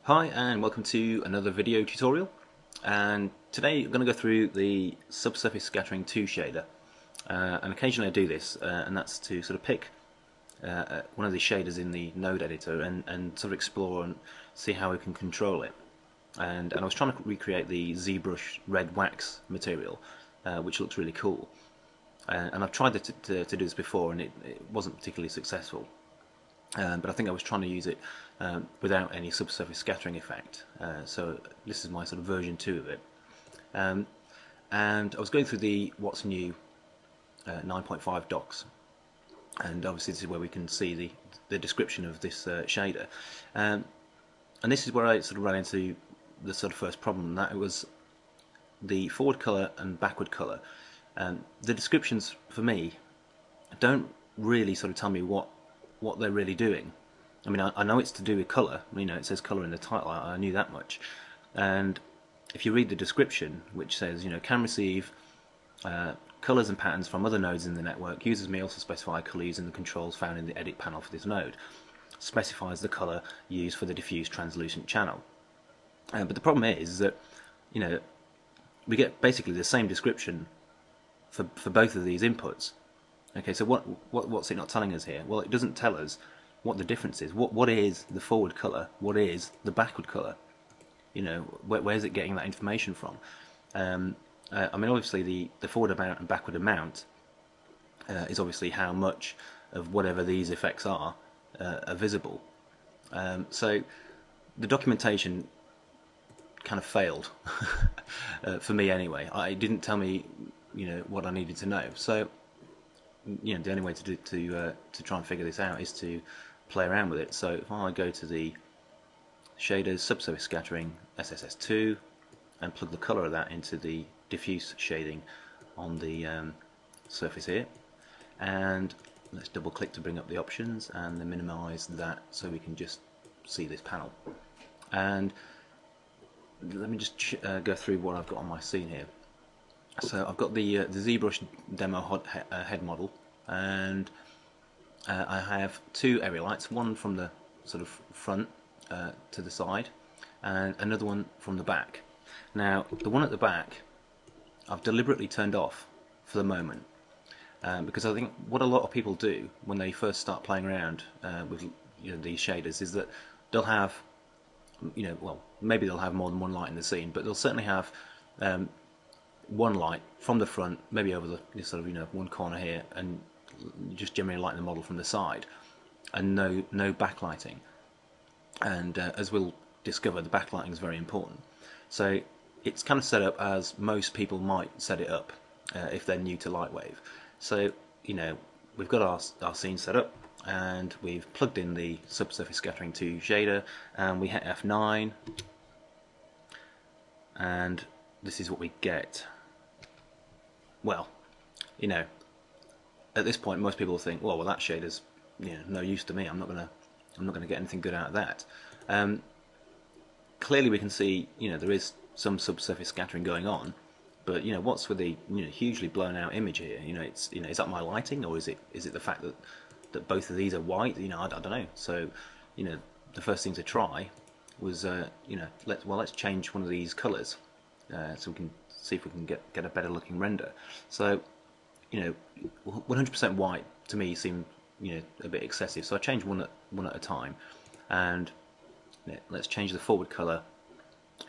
Hi and welcome to another video tutorial, and today I'm going to go through the subsurface scattering 2 shader, and occasionally I do this and that's to sort of pick one of the shaders in the node editor and sort of explore and see how we can control it. And I was trying to recreate the ZBrush red wax material, which looks really cool, and I've tried to do this before and it wasn't particularly successful. But I think I was trying to use it without any subsurface scattering effect. So this is my sort of version 2 of it. And I was going through the What's New 9.5 docs, and obviously this is where we can see the description of this shader. And this is where I sort of ran into the sort of first problem, and that it was the forward colour and backward colour. The descriptions for me don't really sort of tell me what they're really doing. I mean, I know it's to do with colour. You know, it says colour in the title. I knew that much. And if you read the description, which says, you know, can receive colours and patterns from other nodes in the network. Users may also specify colour using the controls found in the edit panel for this node. Specifies the colour used for the diffuse translucent channel. But the problem is that, you know, we get basically the same description for both of these inputs. Okay, so what's it not telling us here? Well, it doesn't tell us what the difference is. What is the forward colour? What is the backward colour? You know, where's it getting that information from? I mean, obviously the forward amount and backward amount is obviously how much of whatever these effects are visible. So the documentation kind of failed for me anyway. It didn't tell me, you know, what I needed to know. So, you know, the only way to try and figure this out is to play around with it. So if I go to the shaders, subsurface scattering, SSS2, and plug the colour of that into the diffuse shading on the surface here, and let's double click to bring up the options and then minimise that so we can just see this panel. And let me just go through what I've got on my scene here. So I've got the ZBrush demo head model, and I have 2 area lights, one from the sort of front to the side, and another one from the back. Now, the one at the back I've deliberately turned off for the moment, because I think what a lot of people do when they first start playing around with, you know, these shaders is that they'll have, you know, well, maybe they'll have more than one light in the scene, but they'll certainly have one light from the front, maybe over the sort of, you know, one corner here, and just generally lighting the model from the side, and no backlighting. And as we'll discover, the backlighting is very important. So it's kind of set up as most people might set it up if they're new to Lightwave. So, you know, we've got our scene set up, and we've plugged in the subsurface scattering 2 shader, and we hit F9, and this is what we get. Well, you know, at this point most people think, well, that shader's, you know, no use to me. I'm not gonna get anything good out of that. Clearly we can see, you know, there is some subsurface scattering going on, but, you know, what's with the, you know, hugely blown out image here? You know, it's, you know, is that my lighting, or is it the fact that both of these are white? You know, I don't know. So, you know, the first thing to try was, you know, let's change one of these colours so we can see if we can get a better looking render. So, you know, 100% white to me seemed, you know, a bit excessive. So I changed one at a time, and let's change the forward colour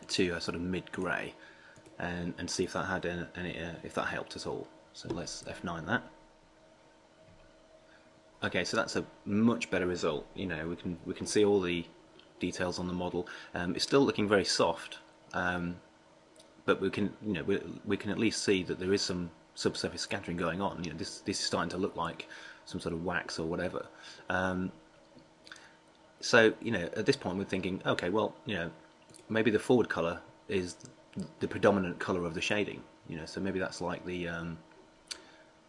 to a sort of mid grey, and see if that had any if that helped at all. So let's F9 that. Okay, so that's a much better result. You know, we can see all the details on the model. It's still looking very soft, but we can, you know, we can at least see that there is some subsurface scattering going on. You know, this is starting to look like some sort of wax or whatever. So, you know, at this point we're thinking, okay, well, you know, maybe the forward colour is the predominant colour of the shading. You know, so maybe that's like the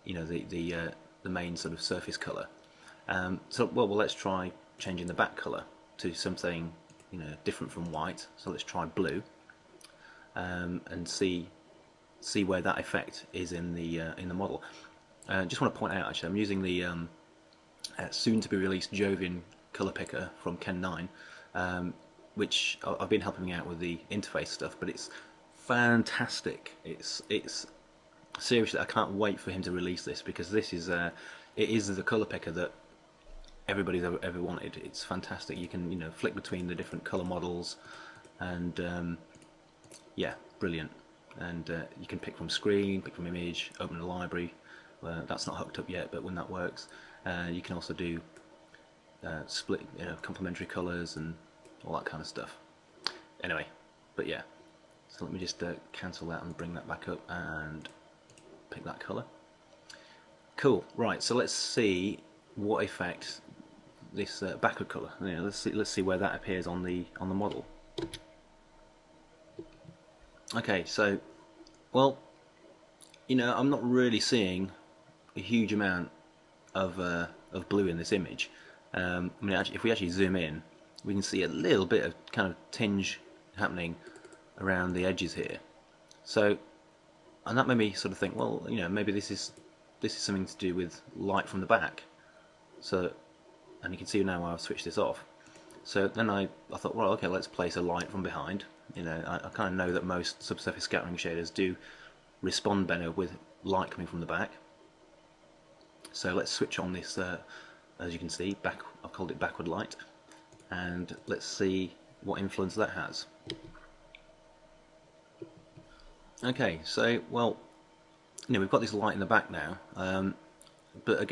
you know, the main sort of surface colour. So, well, let's try changing the back colour to something, you know, different from white. So let's try blue, and see where that effect is in the model. Just want to point out, actually, I'm using the soon to be released Jovian colour picker from Ken 9. which I've been helping out with the interface stuff, but it's fantastic. It's seriously, I can't wait for him to release this, because this is it is the color picker that everybody's ever wanted. It's fantastic. You can flick between the different color models, and yeah, brilliant. And you can pick from screen, pick from image, open a library. That's not hooked up yet, but when that works, you can also do split, complementary colors and all that kind of stuff. Anyway, but yeah. So let me just cancel that and bring that back up and pick that color. Cool. Right. So let's see what effect this backward color. Let's see where that appears on the model. Okay. So, well, I'm not really seeing a huge amount of blue in this image. I mean, if we actually zoom in, we can see a little bit of kind of tinge happening around the edges here. So, and that made me sort of think, well, maybe this is something to do with light from the back. So, and you can see now I've switched this off. So then I thought, well, okay, let's place a light from behind. I kind of know that most subsurface scattering shaders do respond better with light coming from the back. So let's switch on this, as you can see, I've called it backward light, and let's see what influence that has. Okay, so, well, we've got this light in the back now, but again,